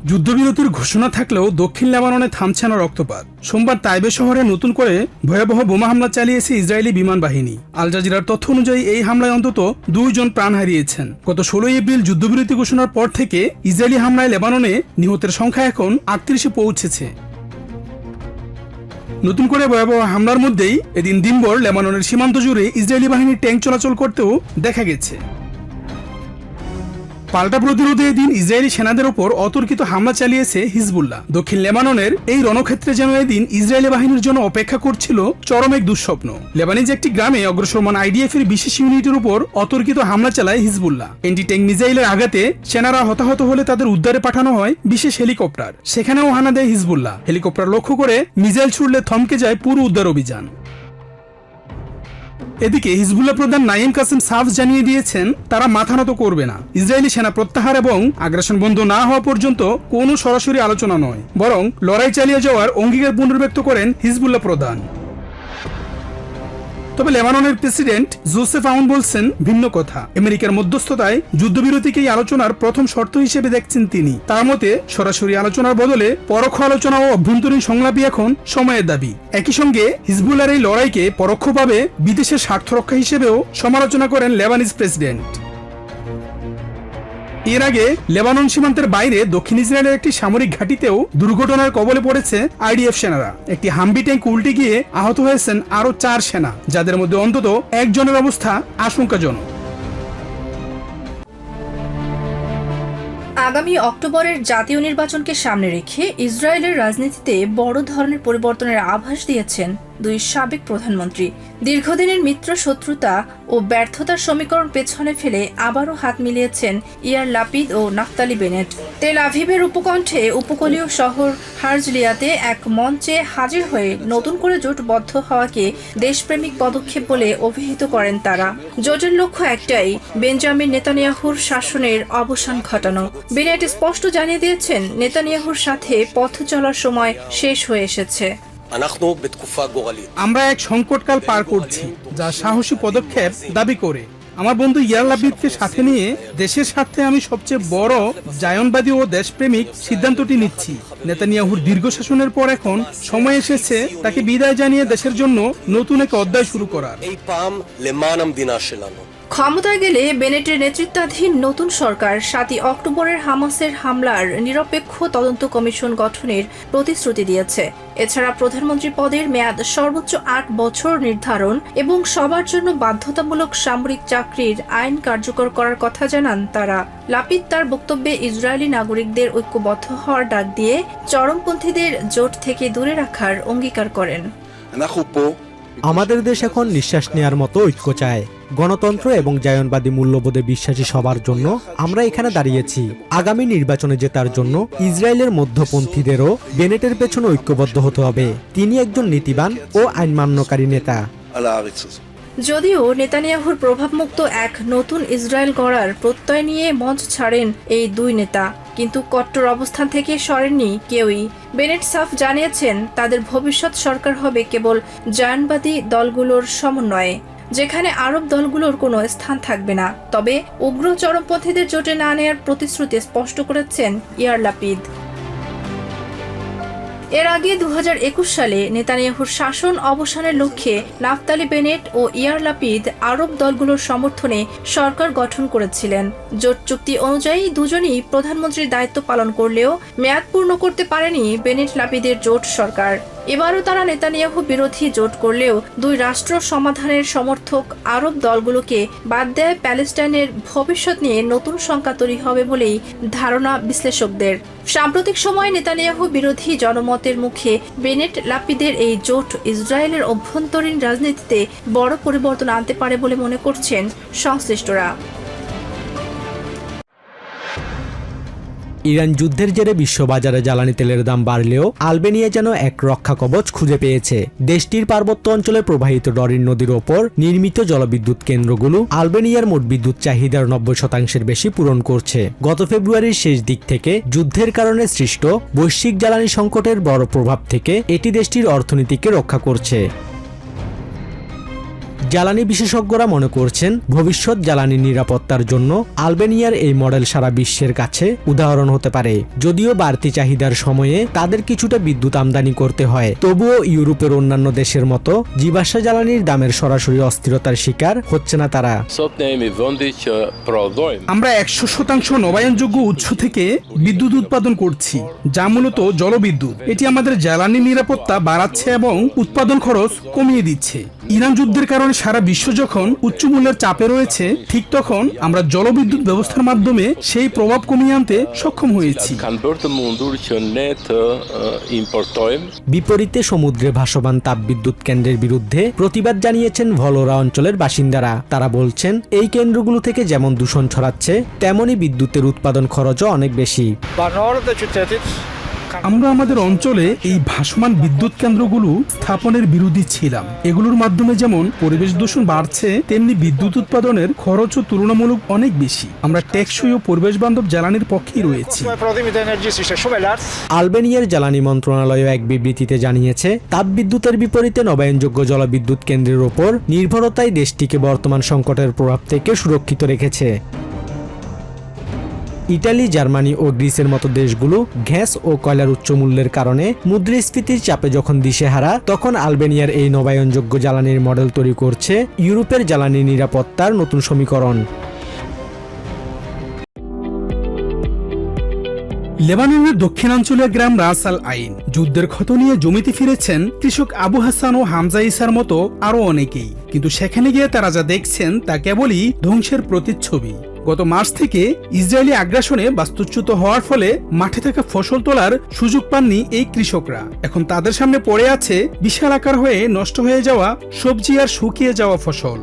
যুদ্ধবিরতির ঘোষণা থাকলেও দক্ষিণ লেবাননে থামছে না রক্তপাত। সোমবার তাইবে শহরে নতুন করে ভয়াবহ বোমা হামলা চালিয়েছে ইসরায়েলি বিমান বাহিনী। আল জাজিরার তথ্য অনুযায়ী এই হামলায় অন্তত 2 জন প্রাণ হারিয়েছেন। গত 16 এপ্রিল যুদ্ধবিরতি ঘোষণার পর থেকে ইসরায়েলি হামলায় লেবাননে নিহতের সংখ্যা এখন 38-এ পৌঁছেছে। নতুন করে ভয়াবহ হামলার মধ্যেই এদিন দিনভর লেবাননের সীমান্ত জুড়ে ইসরায়েলি বাহিনীর ট্যাঙ্ক চলাচল করতেও দেখা গেছে। পাল্টা প্রতিরোধে এদিন ইসরায়েলি সেনাদের ওপর অতর্কিত হামলা চালিয়েছে হিজবুল্লাহ। দক্ষিণ লেবাননের এই রণক্ষেত্রে যেন এদিন ইসরায়েলি বাহিনীর জন্য অপেক্ষা করছিল চরম এক দুঃস্বপ্ন। লেবানিজ একটি গ্রামে অগ্রসরমান আইডিএফ এর বিশেষ ইউনিটের উপর অতর্কিত হামলা চালায় হিজবুল্লাহ। এন্টি ট্যাঙ্ক মিসাইলের আঘাতে সেনারা হতাহত হলে তাদের উদ্ধারে পাঠানো হয় বিশেষ হেলিকপ্টার। সেখানেও হানা দেয় হিজবুল্লাহ। হেলিকপ্টার লক্ষ্য করে মিসাইল ছুড়লে থমকে যায় পুরো উদ্ধার অভিযান। এদিকে হিজবুল্লাহ প্রধান নাঈম কাসেম সাফ জানিয়ে দিয়েছেন তারা মাথা নত করবে না। ইসরায়েলি সেনা প্রত্যাহার এবং আগ্রাসন বন্ধ না হওয়া পর্যন্ত কোনো সরাসরি আলোচনা নয়, বরং লড়াই চালিয়ে যাওয়ার অঙ্গীকার পুনর্ব্যক্ত করেন হিজবুল্লাহ প্রধান। তবে লেবাননের প্রেসিডেন্ট জোসেফ আউন বলছেন ভিন্ন কথা। আমেরিকার মধ্যস্থতায় যুদ্ধবিরতিকেই আলোচনার প্রথম শর্ত হিসেবে দেখছেন তিনি। তার মতে সরাসরি আলোচনার বদলে পরোক্ষ আলোচনা ও অভ্যন্তরীণ সংলাপই এখন সময়ের দাবি। একই সঙ্গে হিজবুল্লাহর এই লড়াইকে পরোক্ষভাবে বিদেশের স্বার্থ রক্ষা হিসেবেও সমালোচনা করেন লেবানিজ প্রেসিডেন্ট। এর আগে লেবানন সীমান্তের বাইরে দক্ষিণ ইসরায়েলের একটি সামরিক ঘাঁটিতেও দুর্ঘটনার কবলে পড়েছে আইডিএফ সেনারা। একটি হামবি ট্যাঙ্ক উল্টে গিয়ে আহত হয়েছেন আরো 4 সেনা, যাদের মধ্যে অন্তত একজনের অবস্থা আশঙ্কাজনক। আগামী অক্টোবরের জাতীয় নির্বাচনকে সামনে রেখে ইসরায়েলের রাজনীতিতে বড় ধরনের পরিবর্তনের আভাস দিয়েছেন 2 সাবেক প্রধানমন্ত্রী। দীর্ঘদিনের মিত্র শত্রুতা ও ব্যর্থতার সমীকরণ পেছনে ফেলে আবারও হাত মিলিয়েছেন ইয়ার লাপিদ ও নাফতালি বেনেট। তেল আভিভের উপকণ্ঠে উপকূলীয় শহর হারজলিয়াতে এক মঞ্চে হাজির হয়ে নতুন করে জোটবদ্ধ হওয়াকে দেশপ্রেমিক পদক্ষেপ বলে অভিহিত করেন তারা। জোটের লক্ষ্য একটাই, বেঞ্জামিন নেতানিয়াহুর শাসনের অবসান ঘটানো। বেনেট স্পষ্ট জানিয়ে দিয়েছেন নেতানিয়াহুর সাথে পথ চলার সময় শেষ হয়ে এসেছে। আমরা এক সংকটকাল পার করছি, যা সাহসী পদক্ষেপ দাবি করে। আমার বন্ধু ইয়ার লাপিদকে সাথে নিয়ে দেশের স্বার্থে আমি সবচেয়ে বড় জায়নবাদী ও দেশপ্রেমিক সিদ্ধান্তটি নিচ্ছি। নেতানিয়াহুর দীর্ঘ শাসনের পর এখন সময় এসেছে তাকে বিদায় জানিয়ে দেশের জন্য নতুন এক অধ্যায় শুরু করার। ক্ষমতায় গেলে বেনেটের নেতৃত্বাধীন নতুন সরকার 7ই অক্টোবরের হামাসের হামলার নিরপেক্ষ তদন্ত কমিশন গঠনের প্রতিশ্রুতি দিয়েছে। এছাড়া প্রধানমন্ত্রী পদের মেয়াদ সর্বোচ্চ 8 বছর নির্ধারণ এবং সবার জন্য বাধ্যতামূলক সামরিক চাকরির আইন কার্যকর করার কথা জানান তারা। লাপিদ তার বক্তব্যে ইসরায়েলি নাগরিকদের ঐক্যবদ্ধ হওয়ার ডাক দিয়ে চরমপন্থীদের জোট থেকে দূরে রাখার অঙ্গীকার করেন। আমাদের দেশ এখন নিঃশ্বাস নেয়ার মতো ঐক্য চায়। গণতন্ত্র এবং জায়নবাদী মূল্যবোধে বিশ্বাসী সবার জন্য আমরা এখানে দাঁড়িয়েছি। আগামী নির্বাচনে জেতার জন্য ইসরায়েলের মধ্যপন্থীদেরও বেনেটের পেছনে ঐক্যবদ্ধ হতে হবে। তিনি একজন নীতিবান ও আইন মান্যকারী নেতা। যদিও নেতানিয়াহুর প্রভাবমুক্ত এক নতুন ইসরায়েল গড়ার প্রত্যয় নিয়ে মঞ্চ ছাড়েন এই 2 নেতা, কিন্তু কট্টর অবস্থান থেকে সরেননি কেউই। বেনেট সাফ জানিয়েছেন তাদের ভবিষ্যৎ সরকার হবে কেবল জায়নবাদী দলগুলোর সমন্বয়ে, যেখানে আরব দলগুলোর কোনো স্থান থাকবে না। তবে উগ্র চরমপন্থীদের জোটে না নেয়ার প্রতিশ্রুতি স্পষ্ট করেছেন ইয়ার লাপিদ। এর আগে 2021 সালে নেতানিয়াহুর শাসন অবসানের লক্ষ্যে নাফতালি বেনেট ও ইয়ার লাপিদ আরব দলগুলোর সমর্থনে সরকার গঠন করেছিলেন। জোট চুক্তি অনুযায়ী দুজনই প্রধানমন্ত্রীর দায়িত্ব পালন করলেও মেয়াদ পূর্ণ করতে পারেনি বেনেট লাপিদের জোট সরকার। এবারও তারা নেতানিয়াহু বিরোধী জোট করলেও 2 রাষ্ট্র সমাধানের সমর্থক আরব দলগুলোকে বাদ দেয় প্যালেস্টাইনের ভবিষ্যৎ নিয়ে নতুন শঙ্কা তৈরি হবে বলেই ধারণা বিশ্লেষকদের। সাম্প্রতিক সময়ে নেতানিয়াহু বিরোধী জনমতের মুখে বেনেট লাপিদের এই জোট ইসরায়েলের অভ্যন্তরীণ রাজনীতিতে বড় পরিবর্তন আনতে পারে বলে মনে করছেন সংশ্লিষ্টরা। ইরান যুদ্ধের জেরে বিশ্ববাজারে জ্বালানি তেলের দাম বাড়লেও আলবেনিয়া যেন এক রক্ষা কবচ খুঁজে পেয়েছে। দেশটির পার্বত্য অঞ্চলে প্রবাহিত ডরিন নদীর ওপর নির্মিত জলবিদ্যুৎ কেন্দ্রগুলো আলবেনিয়ার মোট বিদ্যুৎ চাহিদার 90% বেশি পূরণ করছে। গত ফেব্রুয়ারির শেষ দিক থেকে যুদ্ধের কারণে সৃষ্ট বৈশ্বিক জ্বালানি সংকটের বড় প্রভাব থেকে এটি দেশটির অর্থনীতিকে রক্ষা করছে। জ্বালানি বিশেষজ্ঞরা মনে করছেন ভবিষ্যৎ জ্বালানি নিরাপত্তার জন্য আলবেনিয়ার এই মডেল সারা বিশ্বের কাছে উদাহরণ হতে পারে। যদিও বাড়তি চাহিদার সময়ে তাদের কিছুটা বিদ্যুৎ আমদানি করতে হয়, তবুও ইউরোপের অন্যান্য দেশের মতো জীবাশ্ম জ্বালানির দামের সরাসরি অস্থিরতার শিকার হচ্ছে না তারা। আমরা 100% নবায়নযোগ্য উৎস থেকে বিদ্যুৎ উৎপাদন করছি, যা মূলত জলবিদ্যুৎ। এটি আমাদের জ্বালানি নিরাপত্তা বাড়াচ্ছে এবং উৎপাদন খরচ কমিয়ে দিচ্ছে। ইরান যুদ্ধের কারণে সারা বিশ্ব যখন উচ্চ মূল্যের চাপে রয়েছে, ঠিক তখন আমরা জলবিদ্যুৎ ব্যবস্থার মাধ্যমে সেই প্রভাব কমিয়ে আনতে সক্ষম হয়েছি। বিপরীতে সমুদ্রে ভাসমান তাপবিদ্যুৎ কেন্দ্রের বিরুদ্ধে প্রতিবাদ জানিয়েছেন ভলোরা অঞ্চলের বাসিন্দারা। তারা বলছেন এই কেন্দ্রগুলো থেকে যেমন দূষণ ছড়াচ্ছে, তেমনি বিদ্যুতের উৎপাদন খরচও অনেক বেশি। আমরা আমাদের অঞ্চলে এই ভাসমান বিদ্যুৎ কেন্দ্রগুলো স্থাপনের বিরোধী ছিলাম। এগুলোর মাধ্যমে যেমন পরিবেশ দূষণ বাড়ছে, তেমনি বিদ্যুৎ উৎপাদনের খরচও তুলনামূলক অনেক বেশি। আমরা টেকসই ও পরিবেশ বান্ধব জ্বালানির পক্ষেই রয়েছি। আলবেনিয়ার জ্বালানি মন্ত্রণালয় এক বিবৃতিতে জানিয়েছে, তাপবিদ্যুতের বিপরীতে নবায়নযোগ্য জলবিদ্যুৎ কেন্দ্রের ওপর নির্ভরতাই দেশটিকে বর্তমান সংকটের প্রভাব থেকে সুরক্ষিত রেখেছে। ইটালি, জার্মানি ও গ্রিসের মতো দেশগুলো গ্যাস ও কয়লার উচ্চ মূল্যের কারণে মুদ্রাস্ফীতির চাপে যখন দিশেহারা, তখন আলবেনিয়ার এই নবায়নযোগ্য জ্বালানির মডেল তৈরি করছে ইউরোপের জ্বালানি নিরাপত্তার নতুন সমীকরণ। লেবাননের দক্ষিণাঞ্চলীয় গ্রাম রাস আল আইন। যুদ্ধের ক্ষত নিয়ে জমিতে ফিরেছেন কৃষক আবু হাসান ও হামজা ইসার মতো আরো অনেকেই, কিন্তু সেখানে গিয়ে তারা যা দেখছেন তা কেবলই ধ্বংসের প্রতিচ্ছবি। গত মার্চ থেকে ইসরায়েলি আগ্রাসনে বাস্তুচ্যুত হওয়ার ফলে মাঠে থাকা ফসল তোলার সুযোগ পাননি এই কৃষকরা। এখন তাদের সামনে পড়ে আছে বিশাল আকার হয়ে নষ্ট হয়ে যাওয়া সবজি আর শুকিয়ে যাওয়া ফসল।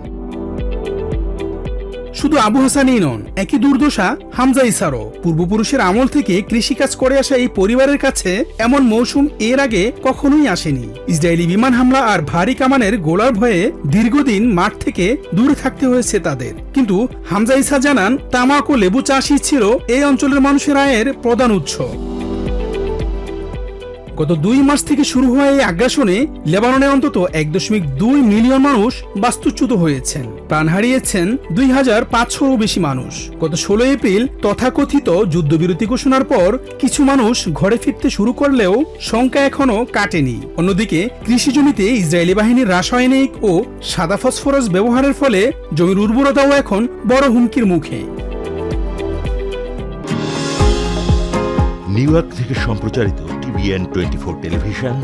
শুধু আবু হাসানই নন, একই দুর্দশা হামজা ইসারও। পূর্বপুরুষের আমল থেকে কৃষিকাজ করে আসা এই পরিবারের কাছে এমন মৌসুম এর আগে কখনোই আসেনি। ইসরায়েলি বিমান হামলা আর ভারী কামানের গোলার ভয়ে দীর্ঘদিন মাঠ থেকে দূরে থাকতে হয়েছে তাদের। কিন্তু হামজা ইসা জানান, তামাক ও লেবু চাষই ছিল এই অঞ্চলের মানুষের আয়ের প্রধান উৎস। গত 2 মাস থেকে শুরু হওয়া এই আগ্রাসনে লেবাননে অন্তত 1.2 মিলিয়ন মানুষ বাস্তুচ্যুত হয়েছেন। প্রাণ হারিয়েছেন 2500-ও বেশি মানুষ। গত 16 এপ্রিল তথাকথিত যুদ্ধবিরতি ঘোষণার পর কিছু মানুষ ঘরে ফিরতে শুরু করলেও সংখ্যা এখনো কাটেনি। অন্যদিকে কৃষি জমিতে ইসরায়েলি বাহিনীর রাসায়নিক ও সাদা ফসফরাস ব্যবহারের ফলে জমির উর্বরতাও এখন বড় হুমকির মুখে। নিউ ইয়র্ক থেকে সম্প্রচারিত TVN 24 টেলিভিশন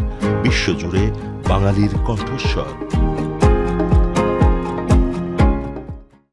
বিশ্বজুড়ে বাঙালির কণ্ঠস্বর।